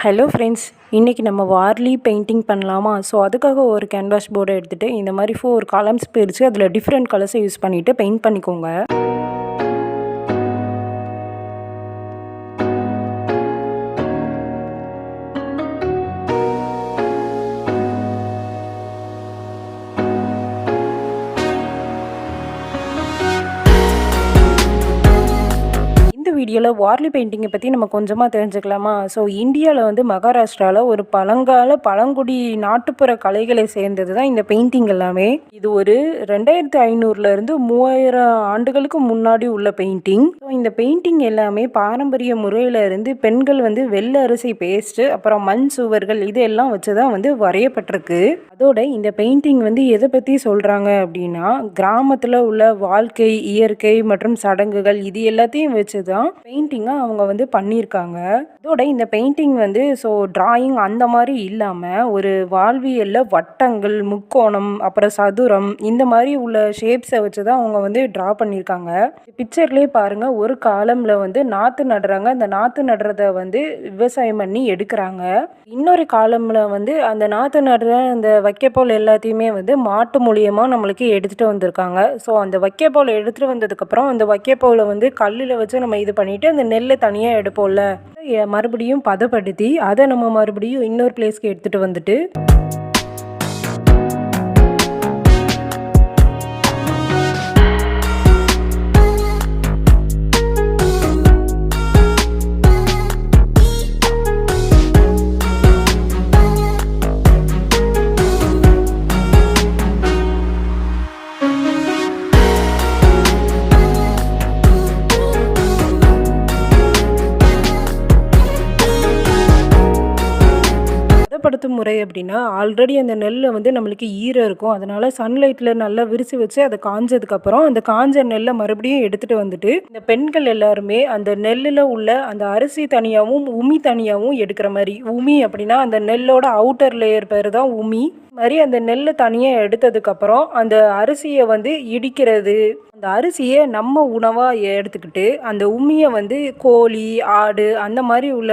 Hello friends, இன்றைக்கி நம்ம Warli painting பண்ணலாமா? ஸோ அதுக்காக ஒரு கேன்வாஸ் போர்டை எடுத்துகிட்டு இந்த மாதிரி 4 காலம்ஸ் பிரித்து அதில் டிஃப்ரெண்ட் கலர்ஸை யூஸ் பண்ணிவிட்டு பெயிண்ட் பண்ணிக்கோங்க. வீடியோவில் வார்லி பெயிண்டிங்கை பற்றி நம்ம கொஞ்சமாக தெரிஞ்சுக்கலாமா? ஸோ இந்தியாவில் மகாராஷ்டிராவில் ஒரு பழங்குடி நாட்டுப்புற கலைகளை சேர்ந்தது தான் இந்த பெயிண்டிங் எல்லாமே. இது ஒரு 2500லேருந்து 3000 ஆண்டுகளுக்கு முன்னாடி உள்ள பெயிண்டிங். ஸோ இந்த பெயிண்டிங் எல்லாமே பாரம்பரிய முறையில் இருந்து பெண்கள் வெள்ளை அரிசி பேஸ்ட்டு அப்புறம் மண் சுவர்கள் இதெல்லாம் வச்சு தான் வரையப்பட்டிருக்கு. அதோட இந்த பெயிண்டிங் எதை பற்றி சொல்கிறாங்க அப்படின்னா, கிராமத்தில் உள்ள வாழ்க்கை, இயற்கை மற்றும் சடங்குகள் இது எல்லாத்தையும் வச்சு தான் பெயிண்டிங்காக அவங்க பண்ணியிருக்காங்க. இதோட இந்த பெயிண்டிங் ஸோ டிராயிங் அந்த மாதிரி இல்லாமல் ஒரு வாழ்வியலில் வட்டங்கள், முக்கோணம், அப்புறம் சதுரம் இந்த மாதிரி உள்ள ஷேப்ஸை வச்சு தான் அவங்க ட்ரா பண்ணியிருக்காங்க. பிக்சர்லேயே பாருங்கள், ஒரு காலமில் நாற்று நடுறாங்க. அந்த நாற்று நடுறத விவசாயம் பண்ணி எடுக்கிறாங்க. இன்னொரு காலமில் அந்த நாற்று நடுற அந்த வைக்கோல் எல்லாத்தையுமே மாட்டு மூலியமாக நம்மளுக்கு எடுத்துகிட்டு வந்திருக்காங்க. ஸோ அந்த வைக்கோல் எடுத்துகிட்டு வந்ததுக்கப்புறம் அந்த வைக்கோலை கல்லில் வச்சு நம்ம இது பண்ணிவிட்டு அந்த நெல்லை தனியாக எடுப்போம்ல, மறுபடியும் பதப்படுத்தி அதை நம்ம மறுபடியும் இன்னொரு பிளேஸ்க்கு எடுத்துகிட்டு வந்துட்டு பதப்படுத்தும் முறை அப்படின்னா, ஆல்ரெடி அந்த நெல்லை நம்மளுக்கு ஈரம் இருக்கும். அதனால சன்லைட்டில் நல்லா விரித்து வச்சு அதை காஞ்சதுக்கப்புறம் அந்த காஞ்ச நெல்லை மறுபடியும் எடுத்துகிட்டு வந்துட்டு இந்த பெண்கள் எல்லாருமே அந்த நெல்லில் உள்ள அந்த அரிசி தனியாகவும் உமி தனியாகவும் எடுக்கிற மாதிரி. உமி அப்படின்னா அந்த நெல்லோட அவுட்டர் லேயர் பேர் தான் உமி. மாதிரி அந்த நெல்லை தனியாக எடுத்ததுக்கப்புறம் அந்த அரிசியை இடிக்கிறது, அந்த அரிசியை நம்ம உணவாக எடுத்துக்கிட்டு அந்த உமியை கோழி, ஆடு அந்த மாதிரி உள்ள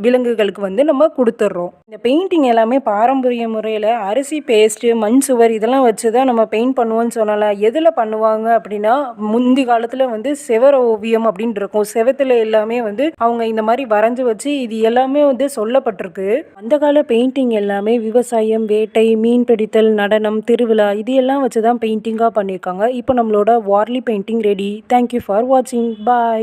விலங்குகளுக்கு நம்ம கொடுத்துட்றோம். இந்த பெயிண்டிங் எல்லாமே பாரம்பரிய முறையில் அரிசி பேஸ்ட்டு, மண் சுவர் இதெல்லாம் வச்சு தான் நம்ம பெயிண்ட் பண்ணுவோம்னு சொன்னலாம். எதில் பண்ணுவாங்க அப்படின்னா, முந்தி காலத்தில் செவர ஓவியம் அப்படின்னு இருக்கும். செவத்தில் எல்லாமே அவங்க இந்த மாதிரி வரைஞ்சி வச்சு இது எல்லாமே சொல்லப்பட்டிருக்கு. அந்த கால பெயிண்டிங் எல்லாமே விவசாயம், வேட்டை, மீன் பிடித்தல், நடனம், திருவிழா இது எல்லாம் வச்சு தான் பெயிண்டிங்காக பண்ணியிருக்காங்க. இப்போ நம்மளோட Warli painting ready. Thank you for வாட்சிங். பாய்.